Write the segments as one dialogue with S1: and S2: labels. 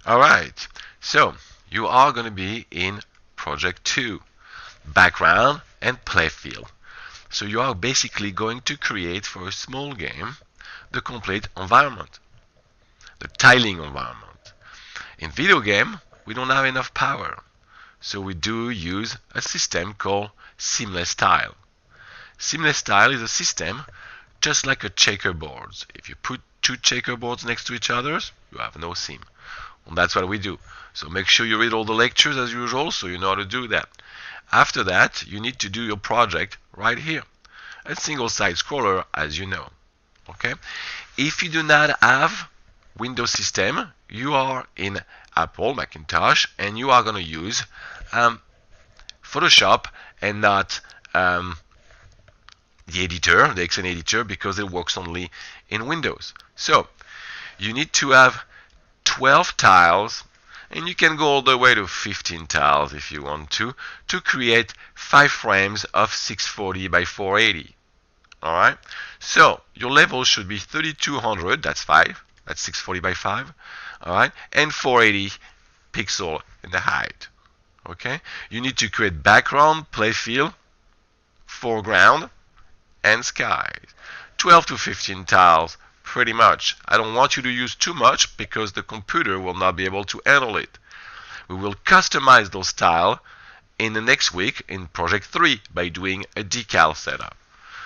S1: Alright, so you are going to be in project 2, background and playfield. So you are basically going to create for a small game the complete environment, the tiling environment. In video game, we don't have enough power, so we do use a system called seamless tile. Seamless tile is a system just like a checkerboard. If you put two checkerboards next to each other, you have no seam. And that's what we do. So make sure you read all the lectures as usual so you know how to do that. After that, you need to do your project right here. A single side scroller, as you know. Okay? If you do not have Windows system, you are in Apple, Macintosh, and you are going to use Photoshop and not the editor, the XN editor, because it works only in Windows. So you need to have 12 tiles, and you can go all the way to 15 tiles if you want to create 5 frames of 640 by 480. Alright, so your level should be 3200, that's 5, that's 640 by 5, alright, and 480 pixel in the height. Okay, you need to create background, playfield, foreground, and skies. 12 to 15 tiles, pretty much. I don't want you to use too much because the computer will not be able to handle it. We will customize those tiles in the next week in project 3 by doing a decal setup.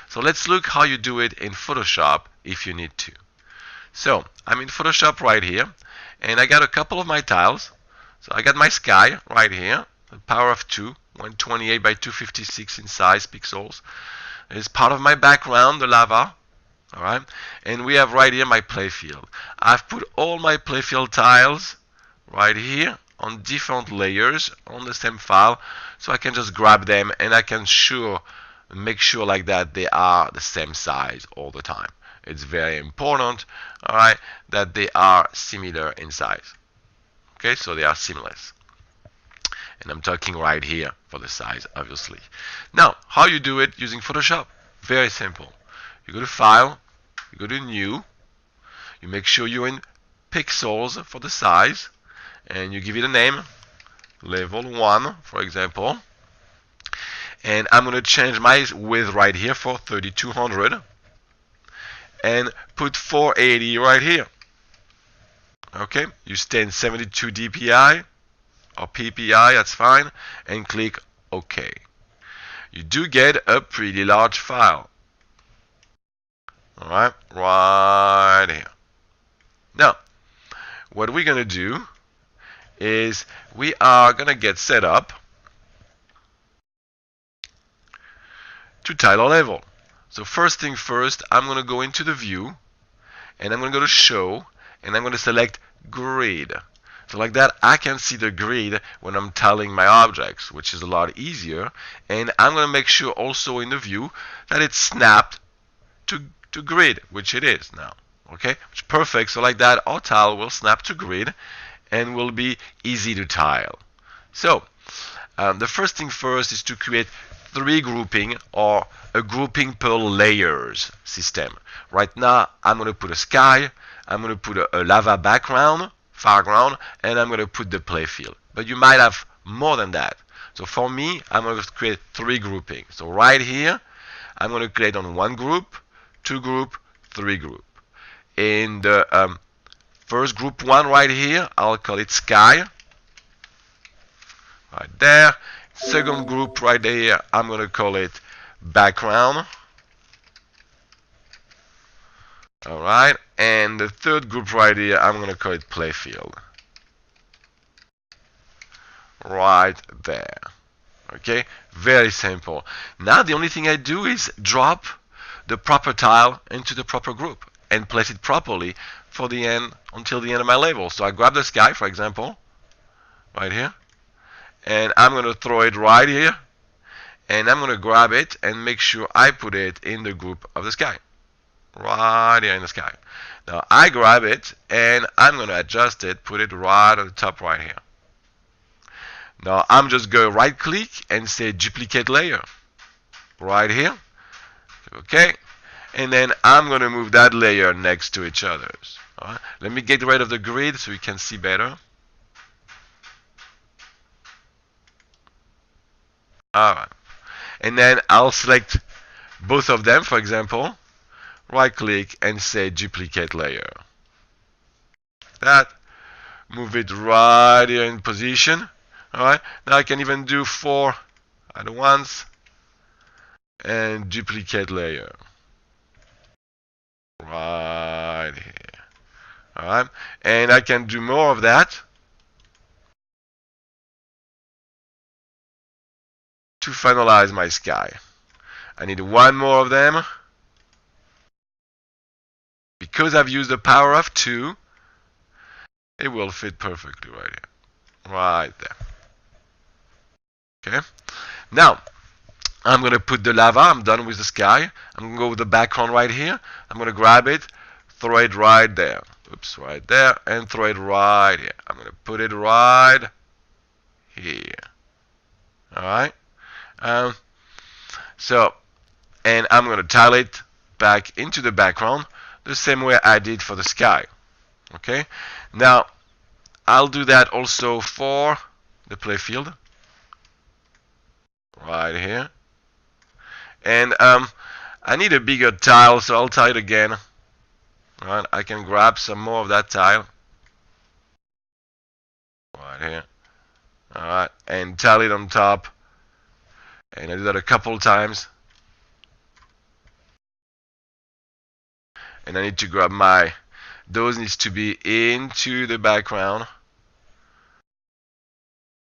S1: So let's look how you do it in Photoshop if you need to. So I'm in Photoshop right here, and I got a couple of my tiles. So I got my sky right here, the power of 2, 128 by 256 in size pixels. It's part of my background, the lava. Alright, and we have right here my playfield. I've put all my playfield tiles right here on different layers on the same file, so I can just grab them and I can make sure like that they are the same size all the time. It's very important, alright, that they are similar in size. Okay, so they are seamless. And I'm talking right here for the size, obviously. Now, how you do it using Photoshop? Very simple. You go to File, you go to New, you make sure you're in pixels for the size, and you give it a name, level 1, for example. And I'm going to change my width right here for 3200 and put 480 right here. Okay, you stay in 72 dpi or ppi, that's fine, and click OK. You do get a pretty large file. Alright, right here. Now, what we're going to do is we are going to get set up to tile level. So first thing first, I'm going to go into the view, and I'm going to go to show, and I'm going to select grid. So like that, I can see the grid when I'm tiling my objects, which is a lot easier. And I'm going to make sure also in the view that it's snapped to grid, which it is now. Okay, which is perfect. So like that, our tile will snap to grid and will be easy to tile. So the first thing first is to create 3 grouping or a grouping per layers system. Right now, I'm going to put a sky, I'm going to put a lava background, foreground, and I'm going to put the playfield. But you might have more than that. So for me, I'm going to create 3 groupings. So right here, I'm going to create on 1 group, 2 group, 3 group. In the first group 1 right here, I'll call it sky. Right there. Second group right there, I'm going to call it background. Alright, and the third group right here, I'm going to call it playfield. Right there. Okay, very simple. Now the only thing I do is drop the proper tile into the proper group and place it properly for the end, until the end of my level. So I grab the sky, for example, right here, and I'm going to throw it right here, and I'm going to grab it and make sure I put it in the group of the sky. Right here in the sky. Now I grab it and I'm going to adjust it, put it right on the top right here. Now I'm just going to right click and say duplicate layer right here. Okay, and then I'm going to move that layer next to each other. All right. Let me get rid of the grid so you can see better. Alright. And then I'll select both of them, for example, right click and say duplicate layer. That, move it right here in position. Alright, now I can even do 4 at once and duplicate layer. Right here. Alright, and I can do more of that to finalize my sky. I need one more of them. Because I've used the power of 2, it will fit perfectly right here. Right there. Okay. Now, I'm going to put the lava. I'm done with the sky. I'm going to go with the background right here. I'm going to grab it, throw it right there. Oops, right there, and throw it right here. I'm going to put it right here. Alright? And I'm going to tile it back into the background the same way I did for the sky. Okay? Now, I'll do that also for the playfield. Right here. And I need a bigger tile, so I'll tile it again. Right, I can grab some more of that tile. Right here. Alright, and tile it on top. And I do that a couple times. And I need to grab those needs to be into the background.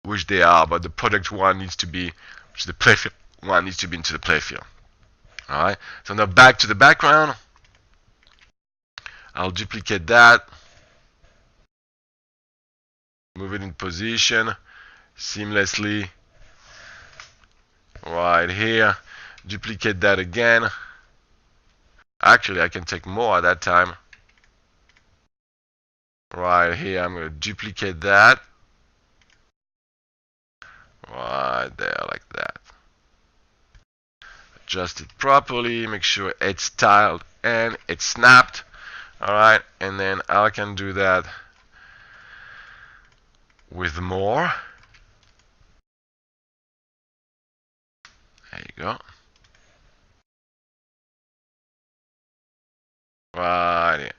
S1: Which they are, but the product one needs to be, which the playfield one needs to be into the playfield. Alright, so now back to the background. I'll duplicate that. Move it in position seamlessly. Right here. Duplicate that again. Actually, I can take more at that time. Right here, I'm going to duplicate that. Right there, like that. Adjust it properly, make sure it's tiled and it's snapped. Alright, and then I can do that with more. There you go. Right here.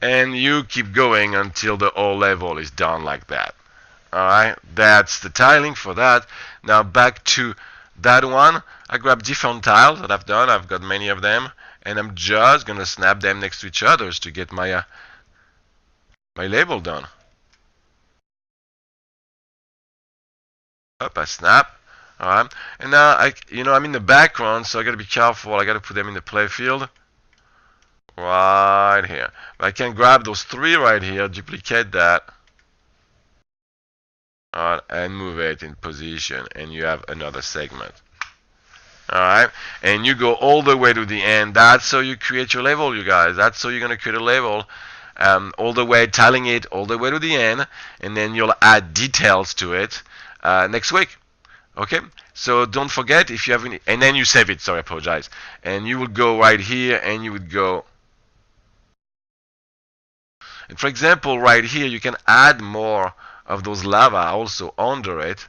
S1: And you keep going until the whole level is done like that. Alright, that's the tiling for that. Now back to that one. I grab different tiles that I've done. I've got many of them. And I'm just going to snap them next to each other to get my label done. Up, I snap. Alright, and now I'm in the background, so I got to be careful. I got to put them in the playfield. Right here. But I can grab those 3 right here, duplicate that. Alright, and move it in position, and you have another segment. Alright, and you go all the way to the end. That's how you create your level, you guys. That's how you're going to create a level. All the way, tiling it all the way to the end, and then you'll add details to it next week. Okay, so don't forget, if you have any, and then you save it, sorry, I apologize. And you would go right here, and you would go, and for example, right here, you can add more of those lava also under it,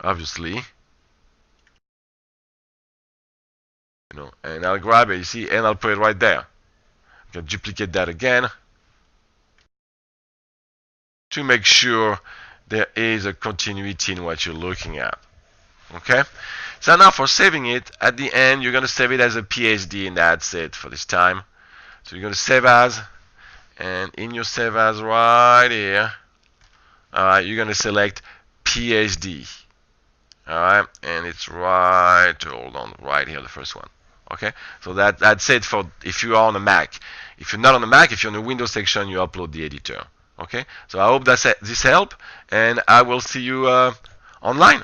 S1: obviously. And I'll grab it, you see, and I'll put it right there. You can duplicate that again to make sure there is a continuity in what you're looking at. Okay, so now for saving it, at the end you're going to save it as a PSD, and that's it for this time. So you're going to save as, and in your save as right here, you're going to select PSD. Alright, and it's right, hold on, right here, the first one. Okay, so that's it for if you are on a Mac. If you're not on the Mac, if you're in the Windows section, you upload the editor. Okay, so I hope this helped, and I will see you online.